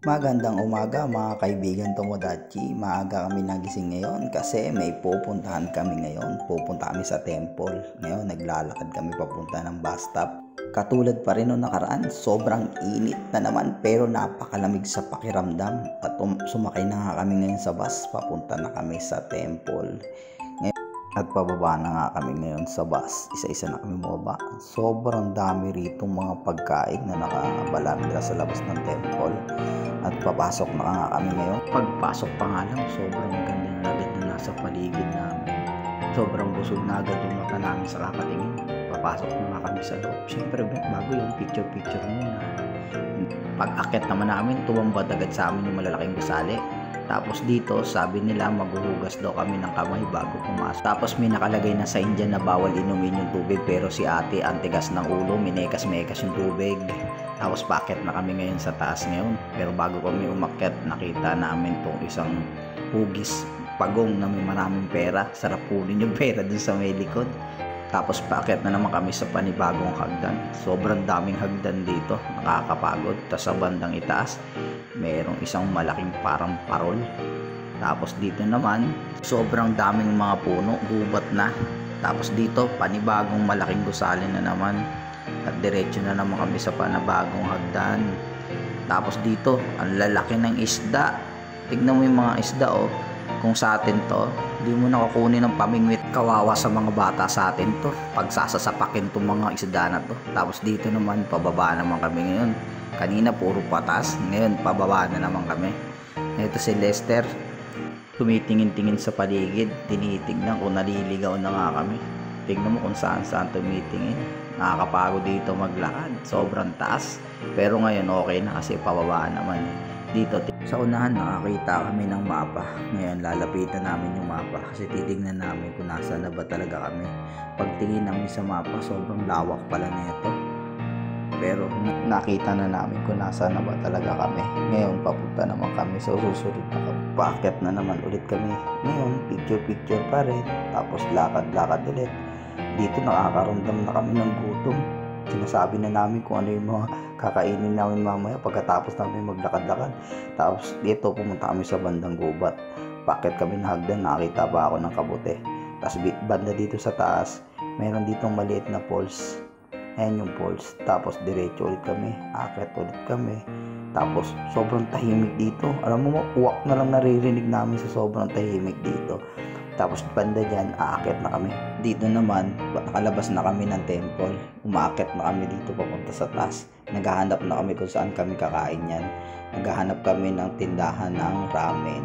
Magandang umaga mga kaibigan Tomodachi. Maaga kami nagising ngayon kasi may pupuntahan kami ngayon. Pupunta kami sa temple. Ngayon naglalakad kami papunta ng bus stop. Katulad pa rin noong nakaraan, sobrang init na naman pero napakalamig sa pakiramdam. At sumakay na nga kami ngayon sa bus. Papunta na kami sa temple. At pababa na nga kami ngayon sa bus. Isa-isa na kami bumaba. Sobrang dami rito mga pagkain na nakabalandra sa labas ng temple. At papasok na nga kami ngayon. Pagpasok pa nga lang, sobrang ganda na agad na nasa paligid namin. Sobrang busog na agad yung mata namin sa kakatingin. Papasok na nga kami sa loob. Siyempre bago yung picture-picture muna. Pag-akit naman namin, tumambad agad sa amin yung malalaking gusali. Tapos dito, sabi nila maghuhugas daw kami ng kamay bago pumasok. Tapos may nakalagay na sa India na bawal inumin yung tubig, pero si ate antigas ng ulo, minekas-mekas yung tubig. Tapos packet na kami ngayon sa taas ngayon. Pero bago kami umakyat, nakita namin tong isang hugis pagong na may maraming pera. Sarap kunin yung pera dun sa may likod. Tapos paakyat na naman kami sa panibagong hagdan. Sobrang daming hagdan dito, nakakapagod. Tapos sa bandang itaas, mayroong isang malaking parang parol. Tapos dito naman, sobrang daming mga puno, gubat na. Tapos dito, panibagong malaking gusali na naman. At diretso na naman kami sa panibagong hagdan. Tapos dito, ang lalaki ng isda. Tignan mo yung mga isda oh. Kung sa atin to, hindi mo nakakunin ng pamingwit. Kawawa sa mga bata sa atin to. Pag sasasapakin to mga isda na to. Tapos dito naman, pababa naman kami ngayon. Kanina puro patas, ngayon pababa na naman kami. Ito si Lester, tumitingin-tingin sa paligid. Tinitignan kung naliligaw na nga kami. Tingnan mo kung saan-saan tumitingin. Nakakapagod dito maglakad, sobrang taas. Pero ngayon okay na kasi pababa naman. Dito sa unahan nakakita kami ng mapa. Ngayon lalapitan namin yung mapa kasi titignan namin kung nasaan na ba talaga kami. Pagtingin namin sa mapa, sobrang lawak pala nito. Pero nakita na namin kung nasaan na ba talaga kami. Ngayon papunta naman kami sa susunod na paakyat na naman ulit kami. Ngayon picture pa rin. Tapos lakad ulit. Dito nakakaramdam na kami ng gutom. Sinasabi na namin kung ano yung mga kakainin namin mamaya pagkatapos namin maglakad-lakad. Tapos dito pumunta kami sa bandang gubat. Bakit kami nahagdan, nakita pa ako ng kabote. Tapos banda dito sa taas, meron ditong maliit na falls. Ayan yung falls. Tapos diretso ulit kami, akit ulit kami. Tapos sobrang tahimik dito. Alam mo, uwak na lang naririnig namin sa sobrang tahimik dito. Tapos banda dyan, aakit na kami. Dito naman, nakalabas na kami ng temple. Umaakit na kami dito papunta sa taas. Naghahanap na kami kung saan kami kakain yan. Naghahanap kami ng tindahan ng ramen.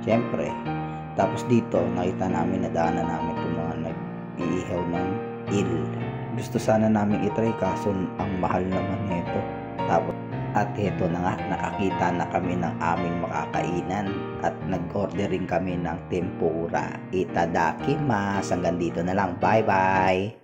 Siyempre. Tapos dito, nakita namin, nadaanan namin itong mga nag-iihaw ng il. Gusto sana namin itry kaso ang mahal naman nito. Tapos at heto na nga, nakakita na kami ng aming makakainan at nag-order rin kami ng tempura. Itadakimasu. Hanggang dito na lang. Bye-bye!